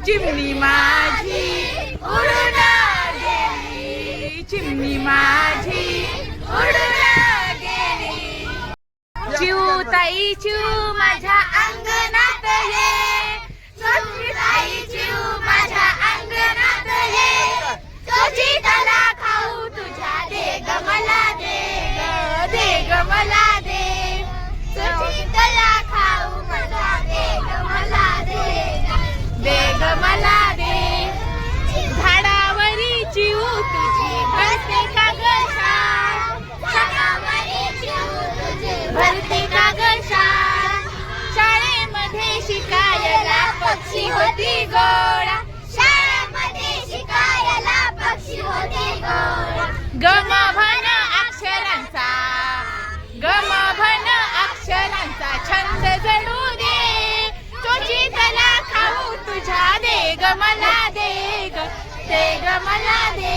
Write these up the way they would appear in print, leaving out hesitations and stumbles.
चिमणी माझी उडून गेली, चिमणी माझी उडून गेली. चिऊ ताई चिऊ माझ्या अंगणात ये, छोटी ताई चिऊ माझ्या अंगणात ये, तुझी त्याला खाऊ तुझ्या दे ग मला दे ग, दे ग मला दे, तुझी त्याला खाऊ माझा दे ग मला दे, दे ग मला दे. झाडावरी चिऊ तुझी भरते का ग शाळ, झाडावरी चिऊ तुझी भरते का ग शाळ, शाळेमध्ये शिकायला पक्षी होती गोळा, शाळेमध्ये शिकायला पक्षी होती गोळा. गमभन अक्षरांचा, गमभन अक्षरांचा छंद जडू दे, तुझी त्याला खाऊ तुझ्या दे ग मला दे ग, दे ग मला दे.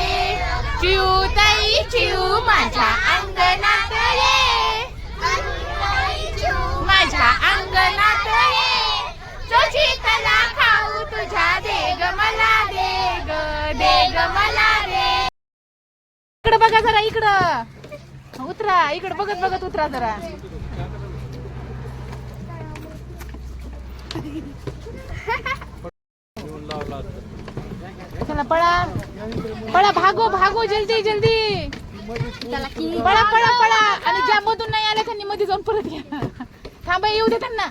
चिऊ ताई चिऊ माझ्या अंगणात ये, माझ्या अंगणात ये, तुझी त्याला खाऊ तुझ्या दे ग मला दे ग, दे ग मला दे. इकडं बघा जरा, इकडं उतरा, इकडं बघत बघत उतरा जरा. चला पळा पळा, भागो भागो, जल्दी जल्दी पळा पळा पळा. आणि ज्या मधून नाही आल्या त्यांनी मध्ये जाऊन परत घ्या. थांबा येऊ द्या त्यांना,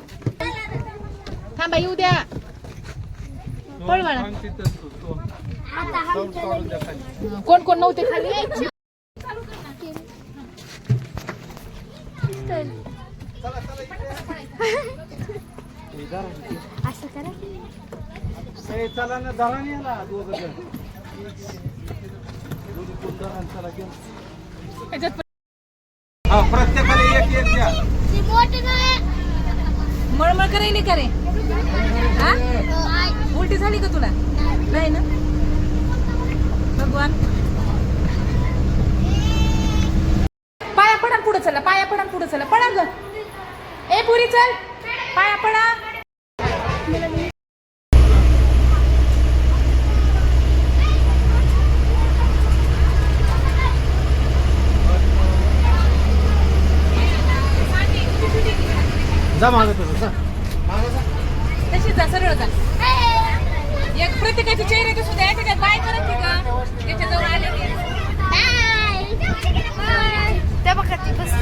थांबा येऊ द्या. पळ बाळा. कोण कोण नव्हते खाली? असं करा. चला ना, धरा नाही आला प्रत्येकाला एक एक द्या. मळमळ करायली का रे? हा, उलटी झाली का तुला? नाही ना भगवान. पाया पडा पुढे चला, पाया पडा पुढे चला, पडा ग. ए पुरी चल, पाया पडा. जा मागं तुझं, तशी जा, सरळ जा. एक प्रत्येकाची चेहरे दिसू द्या, त्याच्यात बाय करत की का त्याच्याजवळ आले की त्या बघा ती बस.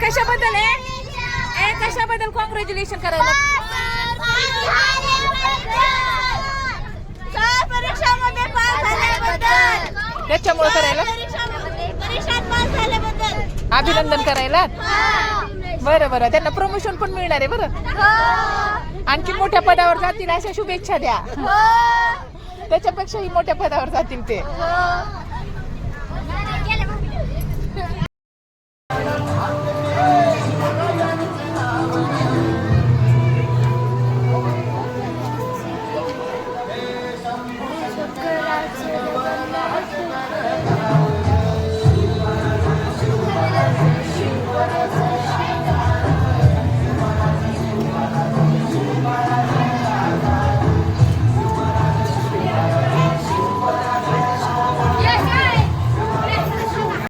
कशाबद्दल आहे? कशाबद्दल कॉंग्रॅच्युलेशन करायला? परीक्षामध्ये पास झाल्याबद्दल. त्याच्यामुळे करायला, परीक्षात पास झाल्याबद्दल अभिनंदन करायला. बरं बरं, त्यांना प्रमोशन पण मिळणार आहे. बरं, आणखी मोठ्या पदावर जातील अशा शुभेच्छा द्या. त्याच्यापेक्षाही मोठ्या पदावर जातील ते.